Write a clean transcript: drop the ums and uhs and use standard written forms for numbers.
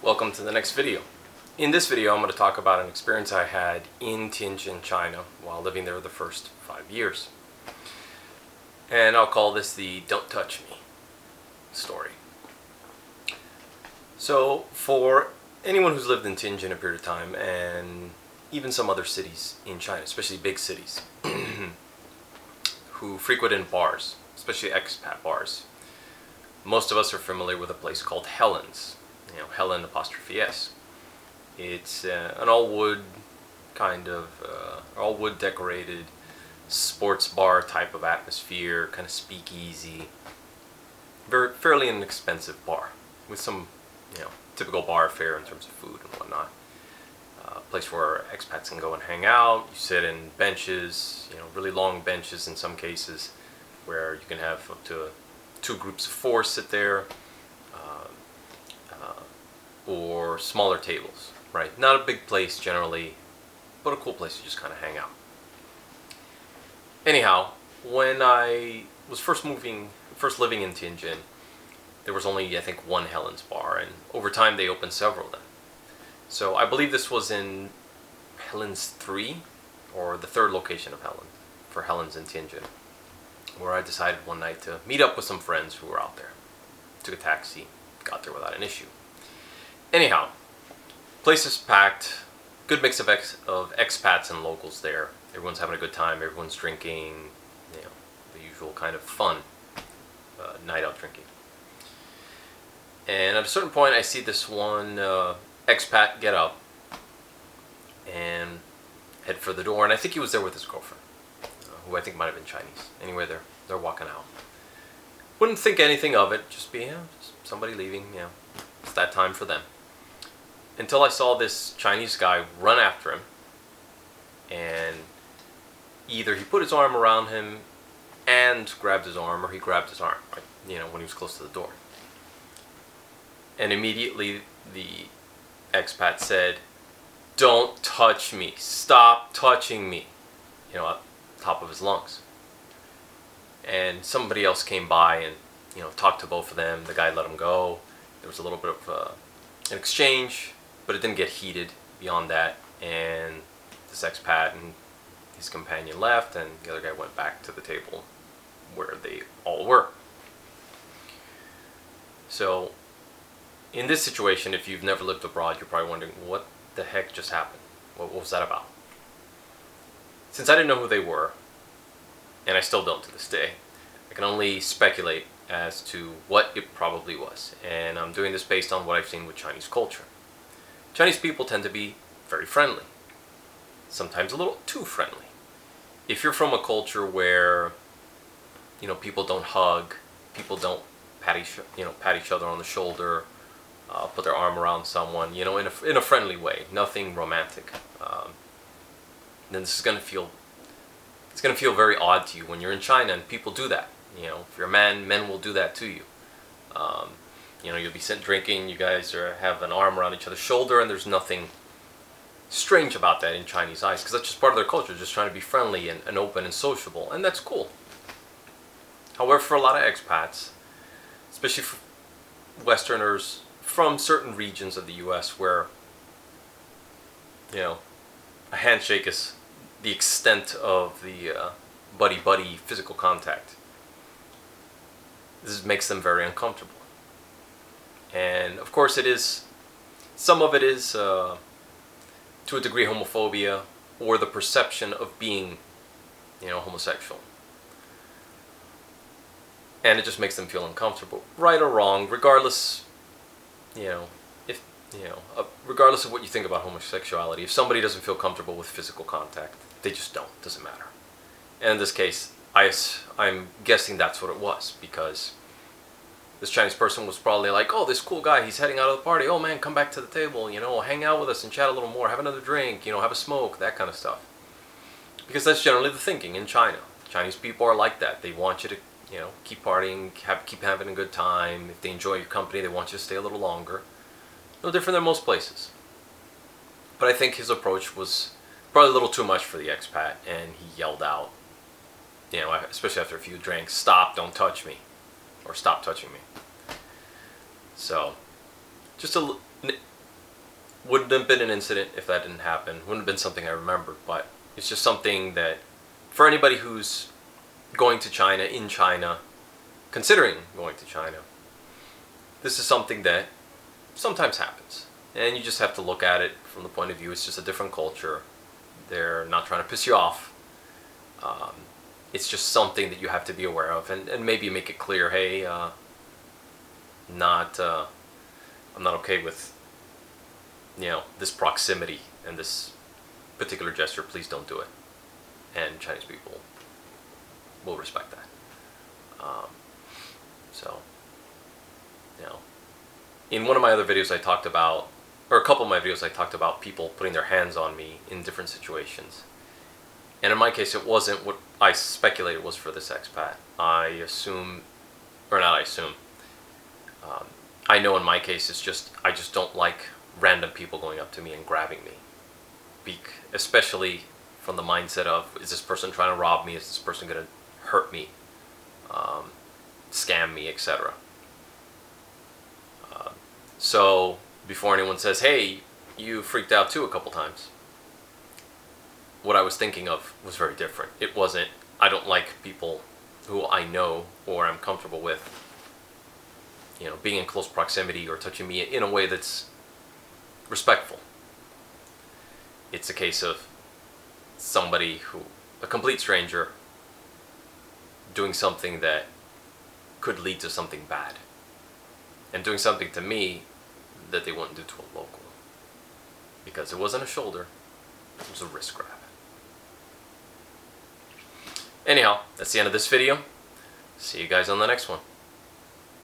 Welcome to the next video. In this video I'm going to talk about an experience I had in Tianjin, China while living there the first 5 years. And I'll call this the "Don't Touch Me" story. So for anyone who's lived in Tianjin a period of time, and even some other cities in China, especially big cities, who frequent in bars, especially expat bars, most of us are familiar with a place called Helen's. Helen apostrophe S. It's an all wood all wood decorated sports bar type of atmosphere, kind of speakeasy, fairly inexpensive bar with some typical bar fare in terms of food and whatnot. A place where expats can go and hang out. You sit in benches, really long benches in some cases, where you can have up to 2 groups of 4 sit there. Or smaller tables, right? Not a big place generally, but a cool place to just kind of hang out. Anyhow, when I was first living in Tianjin, there was only, I think, one Helen's bar, and over time they opened several of them. So I believe this was in Helen's 3, or the 3rd location of Helen's in Tianjin, where I decided one night to meet up with some friends who were out there. Took a taxi, got there without an issue. Anyhow, place is packed, good mix of expats and locals there. Everyone's having a good time, everyone's drinking, the usual kind of fun night out drinking. And at a certain point I see this one expat get up and head for the door, and I think he was there with his girlfriend, who I think might have been Chinese. Anyway, they're walking out. Wouldn't think anything of it, just be just somebody leaving, it's that time for them. Until I saw this Chinese guy run after him, and either he put his arm around him and grabbed his arm, or he grabbed his arm, right, when he was close to the door. And immediately the expat said, "Don't touch me, stop touching me," at the top of his lungs. And somebody else came by and, talked to both of them. The guy let him go. There was a little bit of an exchange, but it didn't get heated beyond that, and this expat and his companion left, and the other guy went back to the table where they all were. So in this situation, if you've never lived abroad, you're probably wondering, what the heck just happened? What was that about? Since I didn't know who they were, and I still don't to this day, I can only speculate as to what it probably was. And I'm doing this based on what I've seen with Chinese culture. Chinese people tend to be very friendly, sometimes a little too friendly. If you're from a culture where, people don't hug, people don't pat each other on the shoulder, put their arm around someone, in a friendly way, nothing romantic, then this is going to feel very odd to you when you're in China and people do that. If you're a man, men will do that to you. You'll be sitting drinking, you guys have an arm around each other's shoulder, and there's nothing strange about that in Chinese eyes, because that's just part of their culture, just trying to be friendly and open and sociable, and that's cool. However, for a lot of expats, especially for Westerners from certain regions of the US where, a handshake is the extent of the buddy-buddy physical contact, this makes them very uncomfortable. And of course some of it is to a degree homophobia, or the perception of being homosexual, and it just makes them feel uncomfortable, right or wrong, regardless regardless of what you think about homosexuality. If somebody doesn't feel comfortable with physical contact, they just don't. Doesn't matter. And in this case, I'm guessing that's what it was, because this Chinese person was probably like, "Oh, this cool guy, he's heading out of the party. Oh man, come back to the table, hang out with us and chat a little more, have another drink, have a smoke," that kind of stuff. Because that's generally the thinking in China. Chinese people are like that. They want you to, keep partying, keep having a good time. If they enjoy your company, they want you to stay a little longer. No different than most places. But I think his approach was probably a little too much for the expat, and he yelled out, especially after a few drinks, "Stop, don't touch me," or "Stop touching me." So just Wouldn't have been an incident if that didn't happen. Wouldn't have been something I remembered, but it's just something that, for anybody who's going to China, in China, considering going to China, this is something that sometimes happens. And you just have to look at it from the point of view, it's just a different culture. They're not trying to piss you off. It's just something that you have to be aware of, and maybe make it clear, hey, I'm not okay with, this proximity and this particular gesture. Please don't do it. And Chinese people will respect that. In one of my other videos I talked about, or a couple of my videos I talked about people putting their hands on me in different situations. And in my case, it wasn't what I speculated was for this expat. I know in my case it's just, I just don't like random people going up to me and grabbing me. Especially from the mindset of, is this person trying to rob me? Is this person going to hurt me? Scam me, etc. So before anyone says, hey, you freaked out too a couple times, what I was thinking of was very different. It wasn't, I don't like people who I know or I'm comfortable with, being in close proximity or touching me in a way that's respectful. It's a case of a complete stranger, doing something that could lead to something bad. And doing something to me that they wouldn't do to a local. Because it wasn't a shoulder, it was a wrist grab. Anyhow, that's the end of this video. See you guys on the next one.